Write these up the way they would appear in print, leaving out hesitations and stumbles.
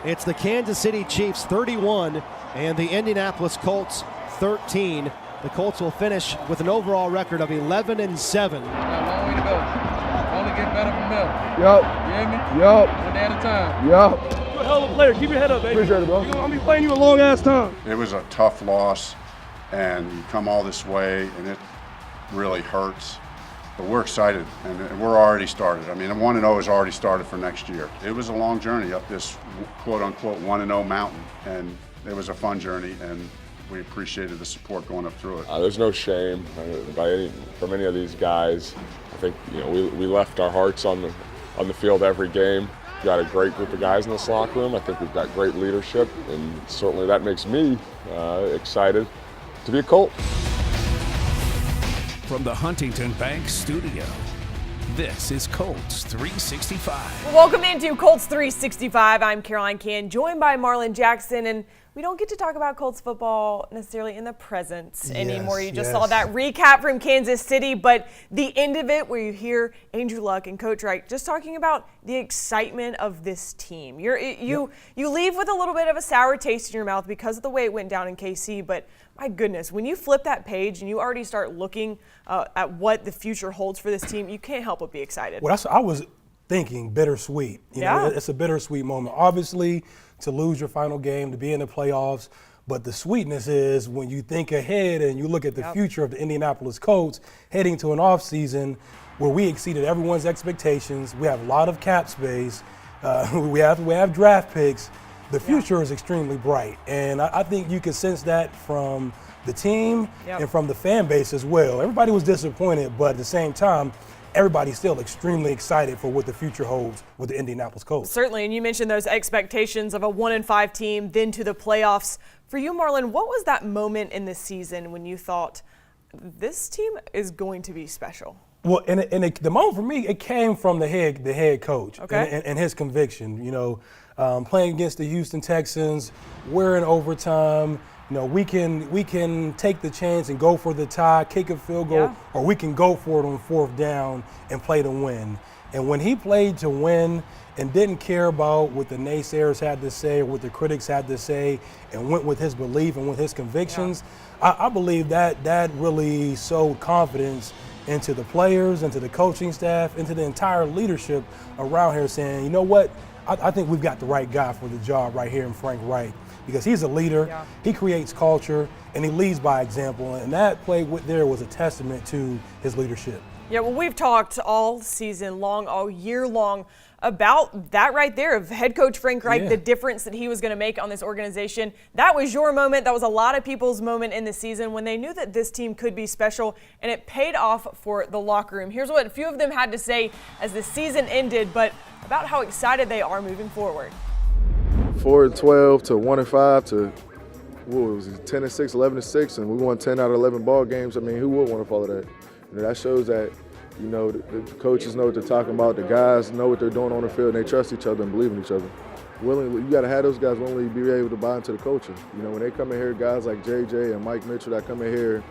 It's the Kansas City Chiefs 31 and the Indianapolis Colts 13. The Colts will finish with an overall record of 11-7. Got a long way to go. Only get better from there. Yup. You hear me? Yup. One day at a time. Yup. You're a hell of a player. Keep your head up, baby. Appreciate it, bro. I'm gonna be playing you a long ass time. It was a tough loss, and you come all this way, and it really hurts. But we're excited, and we're already started. I mean, 1-0 has already started for next year. It was a long journey up this quote-unquote 1-0 mountain, and it was a fun journey, and we appreciated the support going up through it. There's no shame from any of these guys. I think we left our hearts on the field every game. We've got a great group of guys in this locker room. I think we've got great leadership, and certainly that makes me excited to be a Colt. From the Huntington Bank studio, this is Colts 365. Welcome into Colts 365. I'm Cann, joined by Marlin Jackson, and we don't get to talk about Colts football necessarily in the present anymore. You just saw that recap from Kansas City, but the end of it where you hear Andrew Luck and Coach Reitz just talking about the excitement of this team. You leave with a little bit of a sour taste in your mouth because of the way it went down in KC, but my goodness, when you flip that page and you already start looking at what the future holds for this team, you can't help but be excited. Well, I was thinking bittersweet. You know, it's a bittersweet moment. Obviously, to lose your final game, to be in the playoffs, but the sweetness is when you think ahead and you look at the future of the Indianapolis Colts heading to an offseason where we exceeded everyone's expectations. We have a lot of cap space. We have draft picks. The future is extremely bright, and I think you can sense that from the team and from the fan base as well. Everybody was disappointed, but at the same time, everybody's still extremely excited for what the future holds with the Indianapolis Colts. Certainly, and you mentioned those expectations of a 1-5 team, then to the playoffs. For you, Marlin, what was that moment in the season when you thought this team is going to be special? Well, and the moment for me, it came from the head coach and his conviction. You know, playing against the Houston Texans, we're in overtime. You know, we can take the chance and go for the tie, kick a field goal, or we can go for it on fourth down and play to win. And when he played to win and didn't care about what the naysayers had to say or what the critics had to say and went with his belief and with his convictions, I believe that really sowed confidence into the players, into the coaching staff, into the entire leadership around here saying, you know what, I think we've got the right guy for the job right here in Frank Reich. Because he's a leader, he creates culture, and he leads by example. And that play there was a testament to his leadership. Yeah, well, we've talked all season long, all year long, about that right there of head coach Frank Reich, the difference that he was going to make on this organization. That was your moment. That was a lot of people's moment in the season when they knew that this team could be special, and it paid off for the locker room. Here's what a few of them had to say as the season ended, but about how excited they are moving forward. 4-12 to 1-5 to what was it, 10-6, 11-6, and we won 10 out of 11 ball games. I mean, who would want to follow that? You know, that shows that, you know, the coaches know what they're talking about, the guys know what they're doing on the field, and they trust each other and believe in each other. You got to have those guys willingly be able to buy into the culture. You know, when they come in here, guys like JJ and Mike Mitchell that come in here,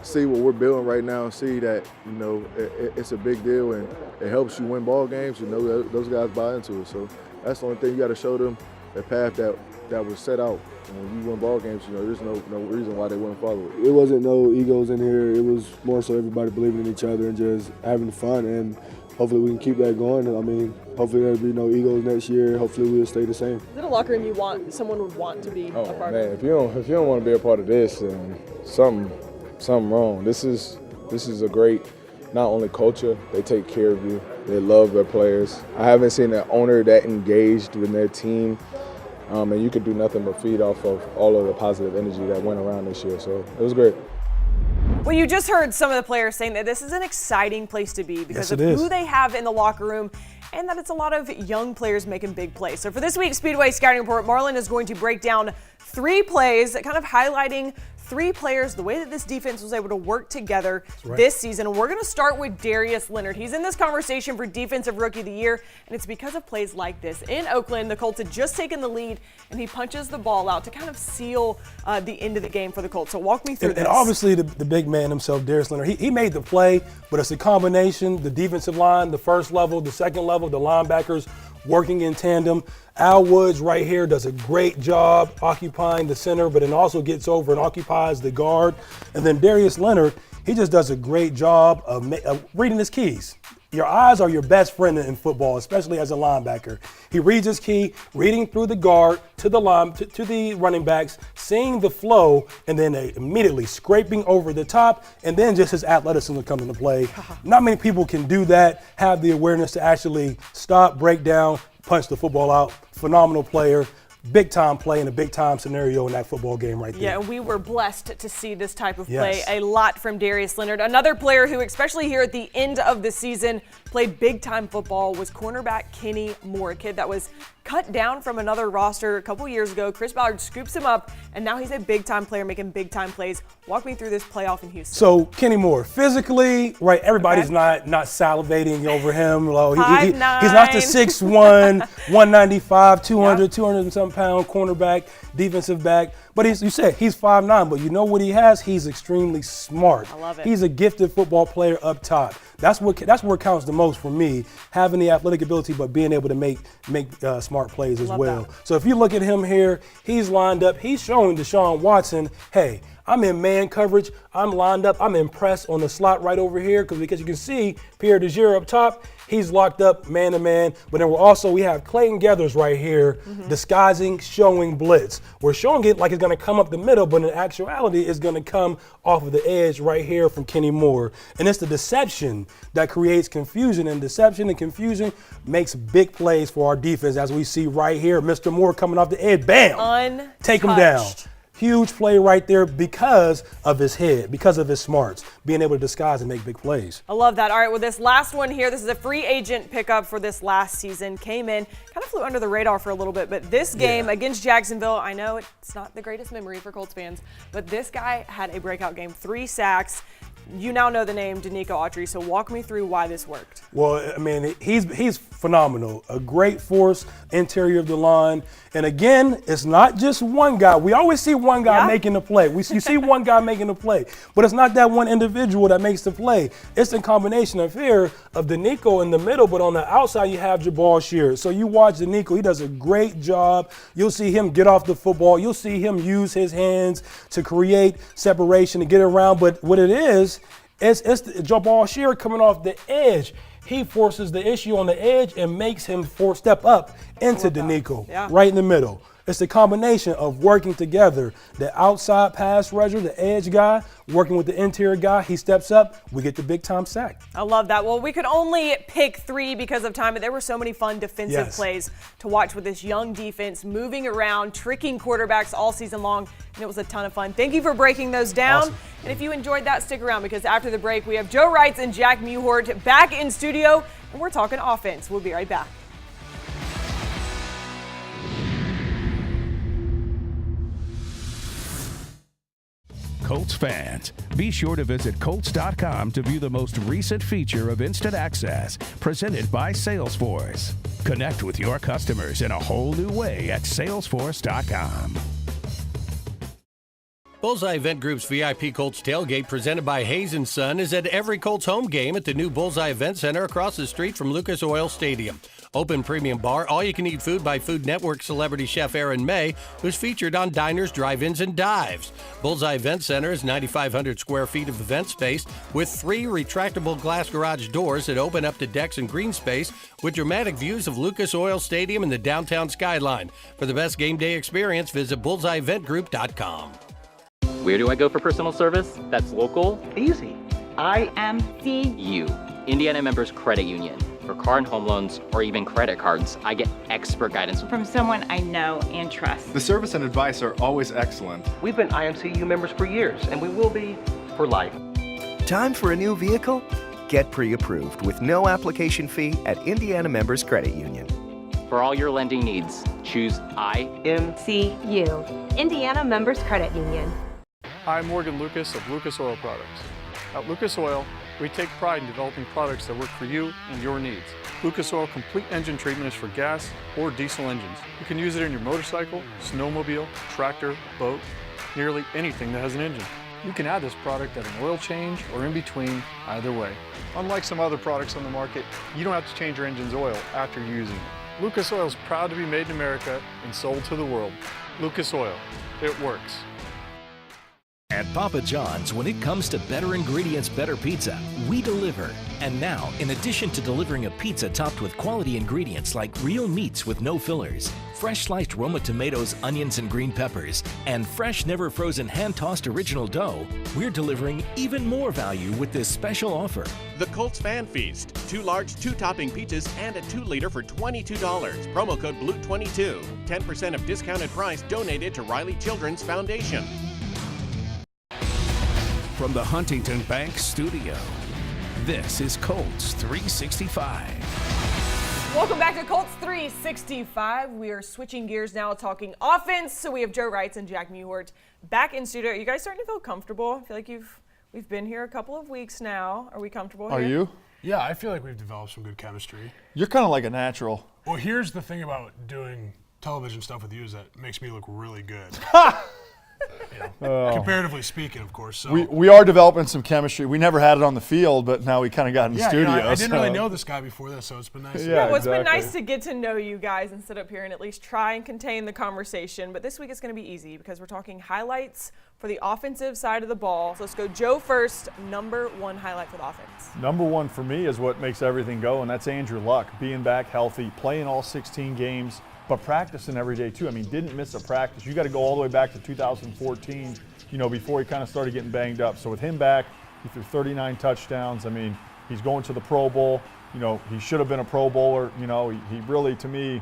see what we're building right now and see that, you know, it's a big deal and it helps you win ball games. You know, those guys buy into it. So that's the only thing you got to show them. The path that was set out. And when you win ball games, you know, there's no reason why they wouldn't follow it. It wasn't no egos in here. It was more so everybody believing in each other and just having fun. And hopefully we can keep that going. I mean, hopefully there'll be no egos next year. Hopefully we'll stay the same. Is it a locker room someone would want to be a part of? If you don't want to be a part of this, then something wrong. This is a great, not only culture, they take care of you. They love their players. I haven't seen an owner that engaged with their team. And you could do nothing but feed off of all of the positive energy that went around this year. So it was great. Well, you just heard some of the players saying that this is an exciting place to be because of who they have in the locker room and that it's a lot of young players making big plays. So for this week's Speedway Scouting Report, Marlin is going to break down 3 plays, kind of highlighting 3 players, the way that this defense was able to work together this season. And we're going to start with Darius Leonard. He's in this conversation for Defensive Rookie of the Year, and it's because of plays like this. In Oakland, the Colts had just taken the lead, and he punches the ball out to kind of seal the end of the game for the Colts. So walk me through this. And obviously the big man himself, Darius Leonard, he made the play, but it's a combination, the defensive line, the first level, the second level, the linebackers, working in tandem. Al Woods right here does a great job occupying the center, but then also gets over and occupies the guard. And then Darius Leonard, he just does a great job of reading his keys. Your eyes are your best friend in football, especially as a linebacker. He reads his key, reading through the guard to the running backs, seeing the flow, and then immediately scraping over the top, and then just his athleticism come into play. Not many people can do that, have the awareness to actually stop, break down, punch the football out. Phenomenal player. Big time play in a big time scenario in that football game right there. Yeah, we were blessed to see this type of play a lot from Darius Leonard. Another player who, especially here at the end of the season, played big time football was cornerback Kenny Moore, a kid that was cut down from another roster a couple years ago. Chris Ballard scoops him up, and now he's a big time player making big time plays. Walk me through this playoff in Houston. So Kenny Moore, physically, right? Everybody's not salivating over him. He's not the 6'1", 195, 200 and some pound cornerback, defensive back. But you said he's 5'9", but you know what he has? He's extremely smart. I love it. He's a gifted football player up top. That's where it counts the most for me, having the athletic ability, but being able to make smart plays as well. That. So if you look at him here, he's lined up. He's showing Deshaun Watson, hey, I'm in man coverage. I'm lined up. I'm impressed on the slot right over here because you can see Pierre Desir up top. He's locked up man to man. But then we have Clayton Geathers right here disguising, showing blitz. We're showing it like it's going to come up the middle, but in actuality, it's going to come off of the edge right here from Kenny Moore. And it's the deception that creates confusion, and deception and confusion makes big plays for our defense, as we see right here. Mr. Moore coming off the edge, bam! Untouched. Take him down. Huge play right there because of his head, because of his smarts, being able to disguise and make big plays. I love that. All right, well, this last one here, this is a free agent pickup for this last season. Came in, kind of flew under the radar for a little bit, but this game against Jacksonville, I know it's not the greatest memory for Colts fans, but this guy had a breakout game, 3 sacks. You now know the name Denico Autry, so walk me through why this worked. Well, I mean, he's phenomenal. A great force, interior of the line. And again, it's not just one guy. We always see one guy making the play. You see one guy making the play, but it's not that one individual that makes the play. It's a combination of Denico in the middle, but on the outside you have Jabal Shears. So you watch Denico, he does a great job. You'll see him get off the football. You'll see him use his hands to create separation, to get around. But what it is, it's Jabal Shears coming off the edge. He forces the issue on the edge and makes him step up into Denico, right in the middle. It's the combination of working together. The outside pass rusher, the edge guy, working with the interior guy, he steps up, we get the big time sack. I love that. Well, we could only pick 3 because of time, but there were so many fun defensive plays to watch with this young defense, moving around, tricking quarterbacks all season long, and it was a ton of fun. Thank you for breaking those down. Awesome. And if you enjoyed that, stick around because after the break, we have Joe Reitz and Jack Mewhort back in studio, and we're talking offense. We'll be right back. Colts fans, be sure to visit Colts.com to view the most recent feature of Instant Access, presented by Salesforce. Connect with your customers in a whole new way at Salesforce.com. Bullseye Event Group's VIP Colts tailgate presented by Hayes & Son is at every Colts home game at the new Bullseye Event Center across the street from Lucas Oil Stadium. Open premium bar, all-you-can-eat food by Food Network celebrity chef Aaron May, who's featured on diners, drive-ins, and dives. Bullseye Event Center is 9,500 square feet of event space with 3 retractable glass garage doors that open up to decks and green space with dramatic views of Lucas Oil Stadium and the downtown skyline. For the best game day experience, visit bullseyeeventgroup.com. Where do I go for personal service? That's local. Easy. IMCU, Indiana Members Credit Union. For car and home loans, or even credit cards, I get expert guidance from someone I know and trust. The service and advice are always excellent. We've been IMCU members for years, and we will be for life. Time for a new vehicle? Get pre-approved with no application fee at Indiana Members Credit Union. For all your lending needs, choose IMCU, Indiana Members Credit Union. I'm Morgan Lucas of Lucas Oil Products. At Lucas Oil, we take pride in developing products that work for you and your needs. Lucas Oil Complete Engine Treatment is for gas or diesel engines. You can use it in your motorcycle, snowmobile, tractor, boat, nearly anything that has an engine. You can add this product at an oil change or in between, either way. Unlike some other products on the market, you don't have to change your engine's oil after using it. Lucas Oil is proud to be made in America and sold to the world. Lucas Oil, it works. At Papa John's, when it comes to better ingredients, better pizza, we deliver. And now, in addition to delivering a pizza topped with quality ingredients like real meats with no fillers, fresh sliced Roma tomatoes, onions, and green peppers, and fresh, never frozen hand-tossed original dough, we're delivering even more value with this special offer. The Colts Fan Feast. 2 large 2-topping pizzas and a 2-liter for $22. Promo code BLUE22. 10% of discounted price donated to Riley Children's Foundation. From the Huntington Bank studio, this is Colts 365. Welcome back to Colts 365. We are switching gears now, talking offense. So we have Joe Reitz and Jack Mewhort back in studio. Are you guys starting to feel comfortable? I feel like we've been here a couple of weeks now. Are we comfortable here? Are you? Yeah, I feel like we've developed some good chemistry. You're kind of like a natural. Well, here's the thing about doing television stuff with you is that it makes me look really good. Comparatively speaking, of course. So we are developing some chemistry. We never had it on the field, but now we kind of got in the studio. I didn't really know this guy before this, so it's been nice. Well, it's been nice to get to know you guys and sit up here and at least try and contain the conversation. But this week it's going to be easy because we're talking highlights for the offensive side of the ball. So let's go Joe first. Number 1 highlight for the offense. Number 1 for me is what makes everything go, and that's Andrew Luck being back healthy, playing all 16 games. But practicing every day, too. I mean, didn't miss a practice. You got to go all the way back to 2014, before he kind of started getting banged up. So with him back, he threw 39 touchdowns. I mean, he's going to the Pro Bowl. He should have been a Pro Bowler. He really, to me,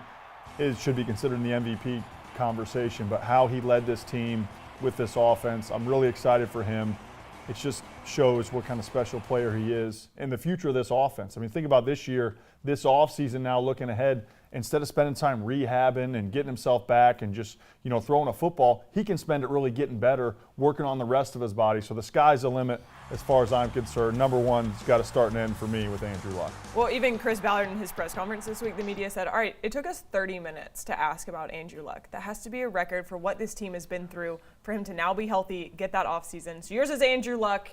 should be considered in the MVP conversation. But how he led this team with this offense, I'm really excited for him. It just shows what kind of special player he is and the future of this offense. I mean, think about this year, this offseason now looking ahead. Instead of spending time rehabbing and getting himself back and just, throwing a football, he can spend it really getting better, working on the rest of his body. So the sky's the limit as far as I'm concerned. Number 1's got to start and end for me with Andrew Luck. Well, even Chris Ballard in his press conference this week, the media said, all right, it took us 30 minutes to ask about Andrew Luck. That has to be a record for what this team has been through for him to now be healthy, get that offseason. So yours is Andrew Luck.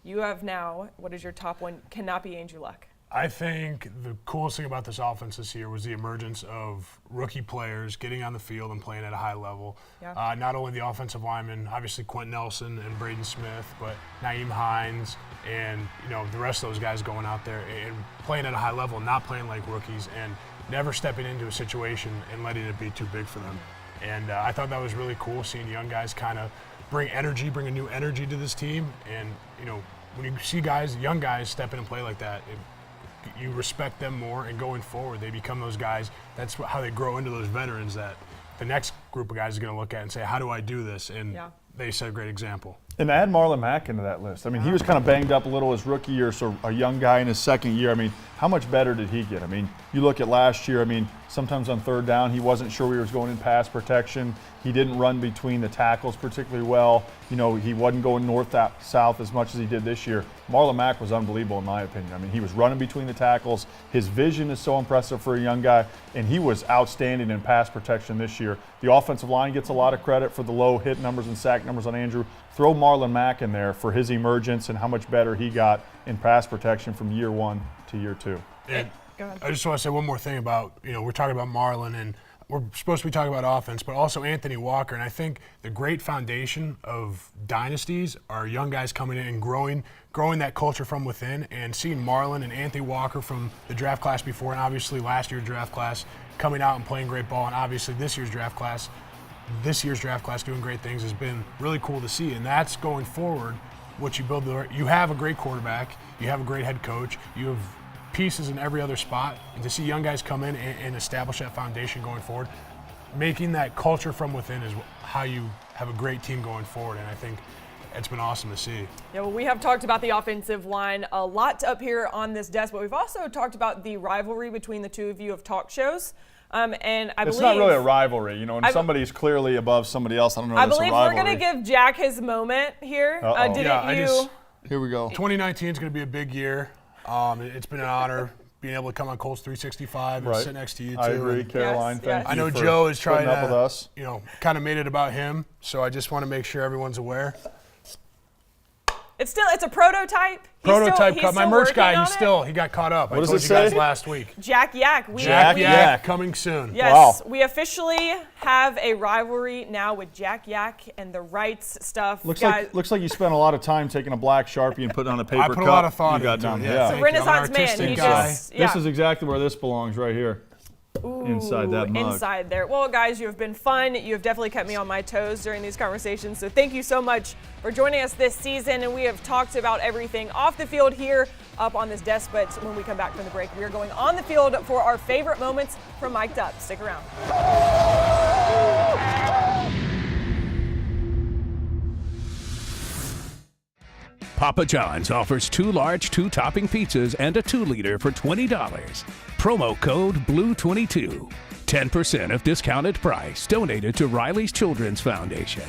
You have now, what is your top 1? Cannot be Andrew Luck. I think the coolest thing about this offense this year was the emergence of rookie players getting on the field and playing at a high level. Yeah. Not only the offensive linemen, obviously Quentin Nelson and Braden Smith, but Naeem Hines and the rest of those guys going out there and playing at a high level, not playing like rookies and never stepping into a situation and letting it be too big for them. And I thought that was really cool, seeing young guys kind of bring a new energy to this team. And when you see young guys step in and play like that, you respect them more, and going forward, they become those guys. That's how they grow into those veterans that the next group of guys are going to look at and say, how do I do this? And they set a great example. And add Marlin Mack into that list. I mean, he was kind of banged up a little his rookie year, so a young guy in his second year. I mean, how much better did he get? I mean, you look at last year, sometimes on third down, he wasn't sure he was going in pass protection. He didn't run between the tackles particularly well. He wasn't going north-south as much as he did this year. Marlon Mack was unbelievable in my opinion. I mean, he was running between the tackles. His vision is so impressive for a young guy, and he was outstanding in pass protection this year. The offensive line gets a lot of credit for the low hit numbers and sack numbers on Andrew. Throw Marlon Mack in there for his emergence and how much better he got in pass protection from year 1 to year 2. And I just want to say one more thing about, we're talking about Marlon, and we're supposed to be talking about offense, but also Anthony Walker. And I think the great foundation of dynasties are young guys coming in and growing that culture from within, and seeing Marlon and Anthony Walker from the draft class before, and obviously last year's draft class coming out and playing great ball, and obviously this year's draft class doing great things has been really cool to see. And that's going forward what you build. You have a great quarterback, you have a great head coach, you have pieces in every other spot, and to see young guys come in and establish that foundation going forward, making that culture from within is how you have a great team going forward. And I think it's been awesome to see. Yeah, well, we have talked about the offensive line a lot up here on this desk, but we've also talked about the rivalry between the two of you of talk shows. And I believe it's not really a rivalry, and somebody's clearly above somebody else. I don't know if it's a rivalry. I believe we're going to give Jack his moment here. Here we go. 2019 is going to be a big year. It's been an honor being able to come on Colts 365 and sit next to you, too. I agree, Caroline. Thank you. I know Joe is trying up with us. Kind of made it about him, so I just want to make sure everyone's aware. It's a prototype. Prototype he's cut. My still merch guy, working he got caught up. What I does told it you say? guys last week. Jack Yak. Jack Yak coming soon. Yes, Wow. we officially have a rivalry now with Jack Yak and the Reitz stuff. Looks like you spent a lot of time taking a black Sharpie and putting on a paper cup. I put a lot of thought you got into down. it. Yeah. It's a Renaissance man. artistic He guy. just This is exactly where this belongs, right here. Ooh, inside that mug. Inside there. Well, guys, you have been fun. You have definitely kept me on my toes during these conversations. So thank you so much for joining us this season. And we have talked about everything off the field here up on this desk. But when we come back from the break, we are going on the field for our favorite moments from Mic'd Up. Stick around. Papa John's offers 2 large 2-topping pizzas and a 2-liter for $20. Promo code BLUE22. 10% of discounted price donated to Riley's Children's Foundation.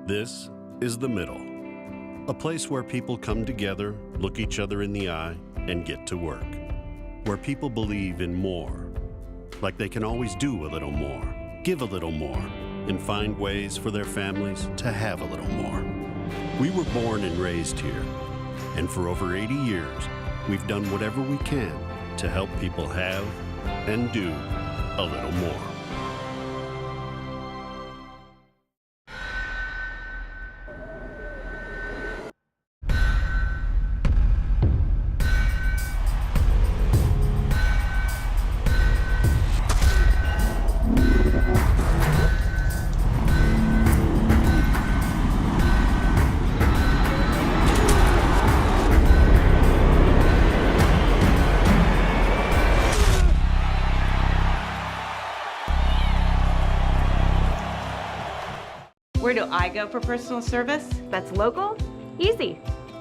This is The Middle, a place where people come together, look each other in the eye, and get to work. Where people believe in more, like they can always do a little more, give a little more, and find ways for their families to have a little more. We were born and raised here, and for over 80 years, we've done whatever we can to help people have and do a little more. Where do I go for personal service? That's local, easy.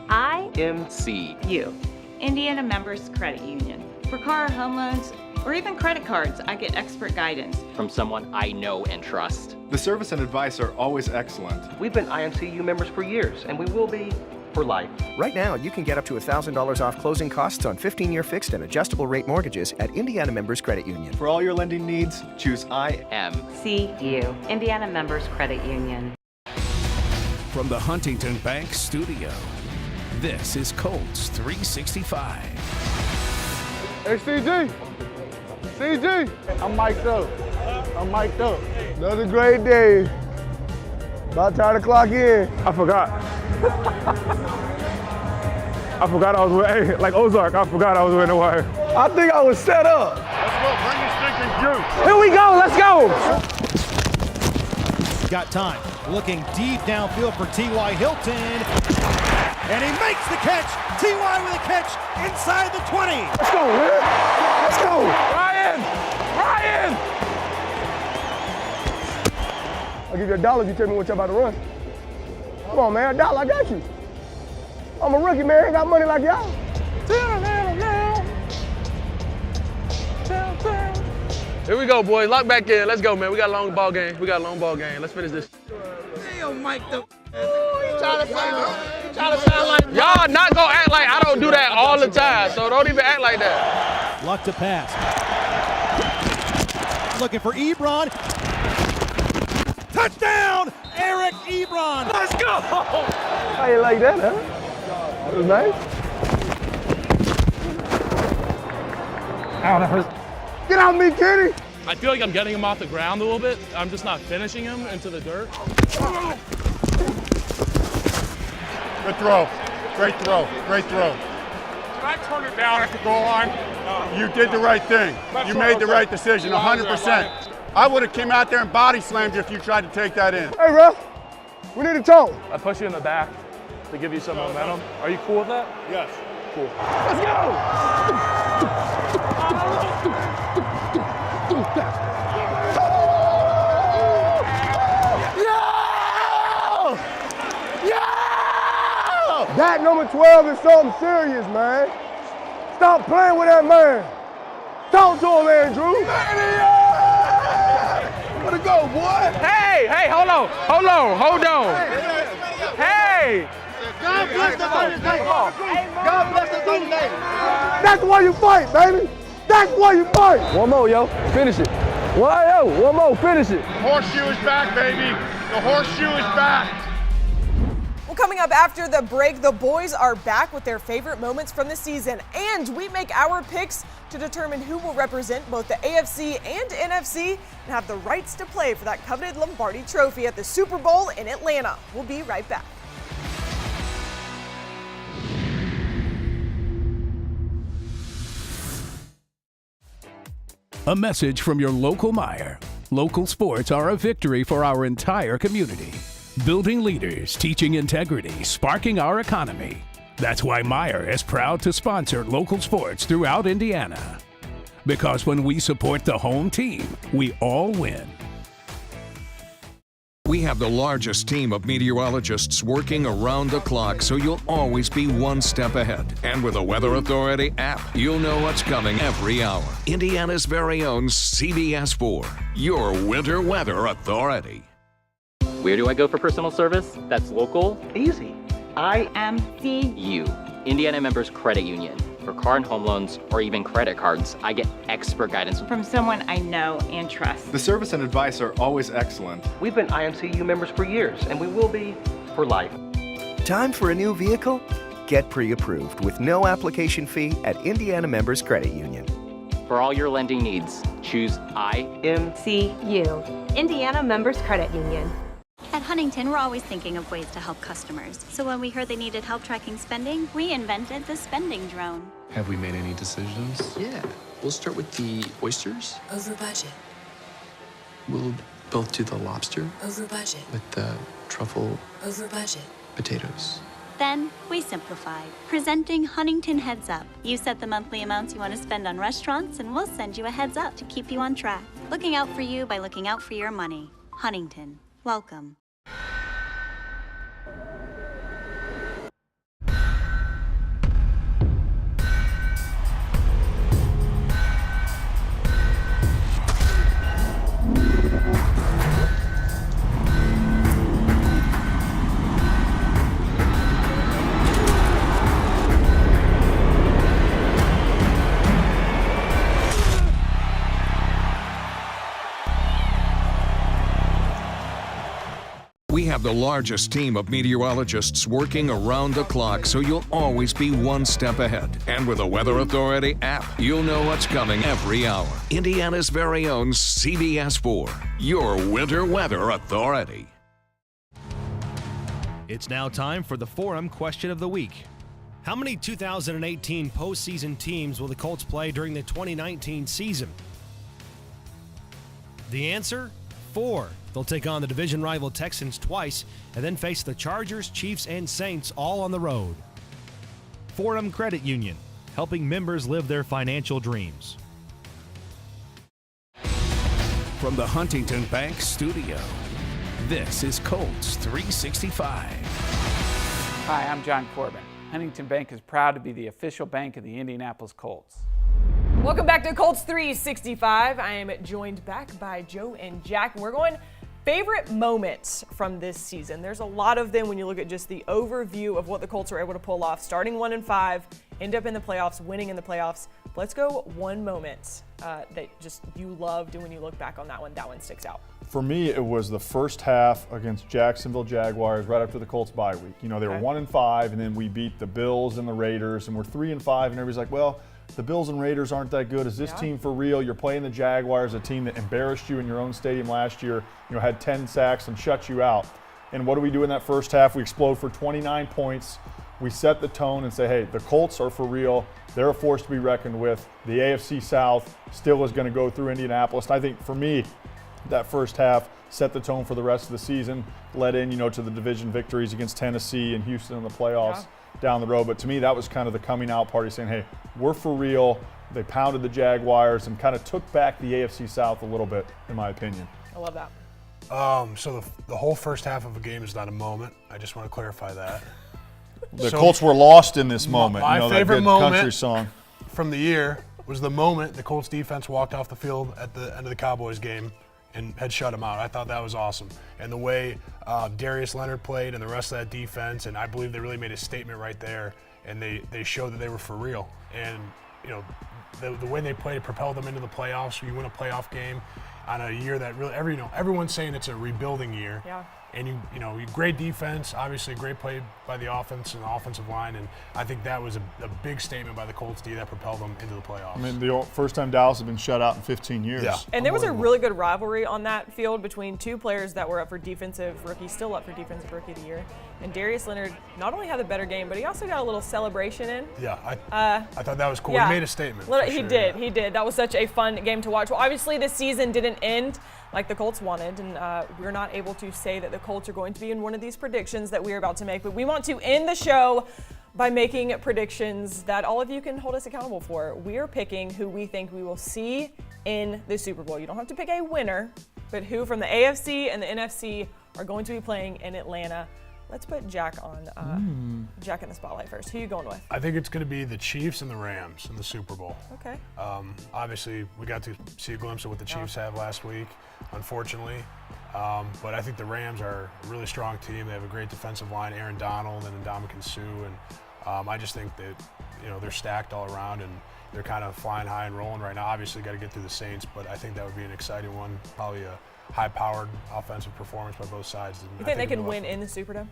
IMCU, Indiana Members Credit Union. For car or home loans, or even credit cards, I get expert guidance from someone I know and trust. The service and advice are always excellent. We've been IMCU members for years, and we will be for life. Right now, you can get up to $1,000 off closing costs on 15-year fixed and adjustable rate mortgages at Indiana Members Credit Union. For all your lending needs, choose IMCU, Indiana Members Credit Union. From the Huntington Bank studio, this is Colts 365. Hey, CG. I'm mic'd up. Another great day. About time to clock in. I forgot I was with, like Ozark, I forgot I was with the wire. I think I was set up. Let's go, bring your stinking juice. Here we go, let's go. Got time. Looking deep downfield for T.Y. Hilton. And he makes the catch. T.Y. with a catch inside the 20. Let's go, man. Let's go. Ryan! I'll give you $1 if you tell me what you're about to run. Come on, man. $1, I got you. I'm a rookie, man. I ain't got money like y'all. Here we go, boys. Lock back in. Let's go, man. We got a long ball game. Let's finish this. Damn, Mike, you trying to sound like Y'all not gonna act like I don't do that all the time, so don't even act like that. Luck to pass. Looking for Ebron. Touchdown, Eric Ebron. Let's go. How you like that, huh? That was nice. Ow, that hurt. Get out of me, Kenny. I feel like I'm getting him off the ground a little bit. I'm just not finishing him into the dirt. Good throw. Great throw. Can I turn it down at the goal line? You did the right thing. You made the right decision, 100%. I would have came out there and body slammed you if you tried to take that in. Hey, ref, we need to talk. I push you in the back to give you some momentum. Are you cool with that? Yes. Cool. Let's go! Yeah! got number 12 is something serious, man. Stop playing with that man. Talk to him, Andrew. Way to go, boy. Hey, hold on. Hey. God bless the Thursday. God bless the Thursday. That's why you fight, baby. That's why you fight. One more, yo. Finish it. One more. Finish it. Horseshoe is back, baby. The horseshoe is back. Well, coming up after the break, the boys are back with their favorite moments from the season, and we make our picks to determine who will represent both the AFC and NFC and have the rights to play for that coveted Lombardi Trophy at the Super Bowl in Atlanta. We'll be right back. A message from your local Meijer. Local sports are a victory for our entire community. Building leaders, teaching integrity, sparking our economy. That's why Meijer is proud to sponsor local sports throughout Indiana. Because when we support the home team, we all win. We have the largest team of meteorologists working around the clock, so you'll always be one step ahead. And with the Weather Authority app, you'll know what's coming every hour. Indiana's very own CBS 4, your winter weather authority. Where do I go for personal service? That's local. Easy. IMCU, Indiana Members Credit Union. For car and home loans, or even credit cards, I get expert guidance From someone I know and trust. The service and advice are always excellent. We've been IMCU members for years, and we will be for life. Time for a new vehicle? Get pre-approved with no application fee at Indiana Members Credit Union. For all your lending needs, choose IMCU, Indiana Members Credit Union. At Huntington, we're always thinking of ways to help customers. So when we heard they needed help tracking spending, we invented the spending drone. Have we made any decisions? Yeah. We'll start with the oysters. Over budget. We'll both do the lobster. Over budget. With the truffle. Over budget. Potatoes. Then we simplified. Presenting Huntington Heads Up. You set the monthly amounts you want to spend on restaurants, and we'll send you a heads up to keep you on track. Looking out for you by looking out for your money. Huntington. Welcome. We have the largest team of meteorologists working around the clock, so you'll always be one step ahead. And with the Weather Authority app, you'll know what's coming every hour. Indiana's very own CBS 4, your winter weather authority. It's now time for the Forum Question of the Week. How many 2018 postseason teams will the Colts play during the 2019 season? The answer? 4. They'll take on the division rival Texans twice and then face the Chargers, Chiefs, and Saints all on the road. Forum Credit Union, helping members live their financial dreams. From the Huntington Bank Studio, this is Colts 365. Hi, I'm John Corbin. Huntington Bank is proud to be the official bank of the Indianapolis Colts. Welcome back to Colts 365. I am joined back by Joe and Jack. We're going favorite moments from this season. There's a lot of them when you look at just the overview of what the Colts were able to pull off, starting 1-5, end up in the playoffs, winning in the playoffs. Let's go one moment that just you loved, and when you look back on that one sticks out. For me, it was the first half against Jacksonville Jaguars right after the Colts bye week. You know, they were 1-5, and then we beat the Bills and the Raiders, and we're 3-5, and everybody's like, well, the Bills and Raiders aren't that good. Is this team for real? You're playing the Jaguars, a team that embarrassed you in your own stadium last year, you know, had 10 sacks and shut you out. And what do we do in that first half? We explode for 29 points. We set the tone and say, hey, the Colts are for real. They're a force to be reckoned with. The AFC South still is going to go through Indianapolis. And I think for me, that first half set the tone for the rest of the season, led in, you know, to the division victories against Tennessee and Houston in the playoffs down the road. But to me, that was kind of the coming out party, saying, hey, we're for real. They pounded the Jaguars and kind of took back the AFC South a little bit, in my opinion. I love that. So the whole first half of a game is not a moment. I just want to clarify that. The Colts were lost in this moment. My favorite that good moment country song from the year was the moment the Colts defense walked off the field at the end of the Cowboys game and had shut them out. I thought that was awesome. And the way Darius Leonard played and the rest of that defense, and I believe they really made a statement right there, and they showed that they were for real. And, the way they played propelled them into the playoffs. You win a playoff game on a year that really, everyone's saying it's a rebuilding year. Yeah. And great defense, obviously great play by the offense and the offensive line, and I think that was a big statement by the Colts D that propelled them into the playoffs. I mean, the first time Dallas had been shut out in 15 years. Yeah. And there was a really good rivalry on that field between two players that were up for still up for defensive rookie of the year. And Darius Leonard not only had a better game, but he also got a little celebration in. Yeah, I thought that was cool. Yeah. He made a statement. He did. That was such a fun game to watch. Well, obviously this season didn't end like the Colts wanted, and we're not able to say that the Colts are going to be in one of these predictions that we're about to make, but we want to end the show by making predictions that all of you can hold us accountable for. We are picking who we think we will see in the Super Bowl. You don't have to pick a winner, but who from the AFC and the NFC are going to be playing in Atlanta. Let's put Jack on Jack in the spotlight first. Who are you going with? I think it's going to be the Chiefs and the Rams in the Super Bowl. Okay. Obviously, we got to see a glimpse of what the Chiefs have last week, unfortunately. But I think the Rams are a really strong team. They have a great defensive line, Aaron Donald and Ndamukong Suh, and I just think that they're stacked all around and they're kind of flying high and rolling right now. Obviously, got to get through the Saints, but I think that would be an exciting one. Probably a high-powered offensive performance by both sides. You think they can win in the Superdome?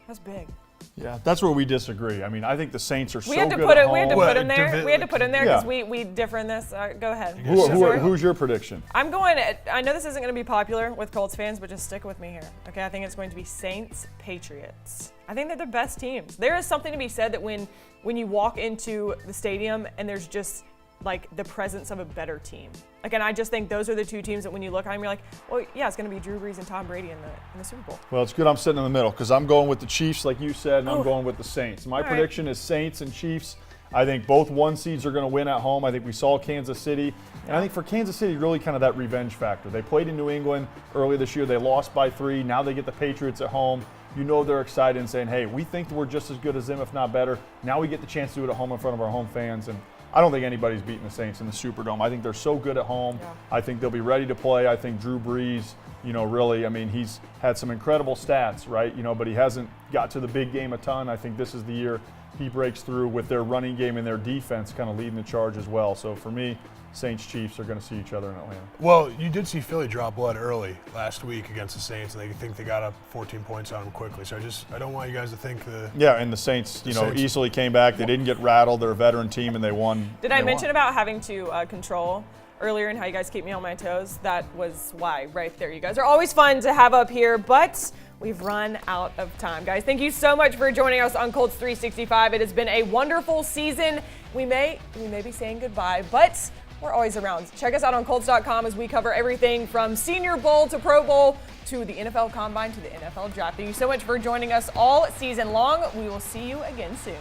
That's big. Yeah, that's where we disagree. I mean, I think the Saints are so good at home. We had to put him there. We had to put him there because we differ in this. Go ahead. Who's your prediction? I'm going. I know this isn't going to be popular with Colts fans, but just stick with me here. Okay, I think it's going to be Saints, Patriots. I think they're the best teams. There is something to be said that when you walk into the stadium and there's just like the presence of a better team. Like, and I just think those are the two teams that when you look at them, you're like, well, yeah, it's going to be Drew Brees and Tom Brady in the Super Bowl. Well, it's good I'm sitting in the middle because I'm going with the Chiefs, like you said, and I'm going with the Saints. My prediction is Saints and Chiefs. I think both one seeds are going to win at home. I think we saw Kansas City. And I think for Kansas City, really kind of that revenge factor. They played in New England earlier this year. They lost by 3. Now they get the Patriots at home. They're excited and saying, hey, we think we're just as good as them, if not better. Now we get the chance to do it at home in front of our home fans. And I don't think anybody's beating the Saints in the Superdome. I think they're so good at home. Yeah. I think they'll be ready to play. I think Drew Brees, really, I mean, he's had some incredible stats, right? But he hasn't got to the big game a ton. I think this is the year he breaks through with their running game and their defense kind of leading the charge as well. So for me, Saints, Chiefs are going to see each other in Atlanta. Well, you did see Philly draw blood early last week against the Saints, and they think they got up 14 points on them quickly. So I don't want you guys to think Yeah, and the Saints, easily came back. They didn't get rattled. They're a veteran team, and they won. Did I mention about having to control earlier and how you guys keep me on my toes? That was why right there. You guys are always fun to have up here, but we've run out of time. Guys, thank you so much for joining us on Colts 365. It has been a wonderful season. We may be saying goodbye, but we're always around. Check us out on Colts.com as we cover everything from Senior Bowl to Pro Bowl to the NFL Combine to the NFL Draft. Thank you so much for joining us all season long. We will see you again soon.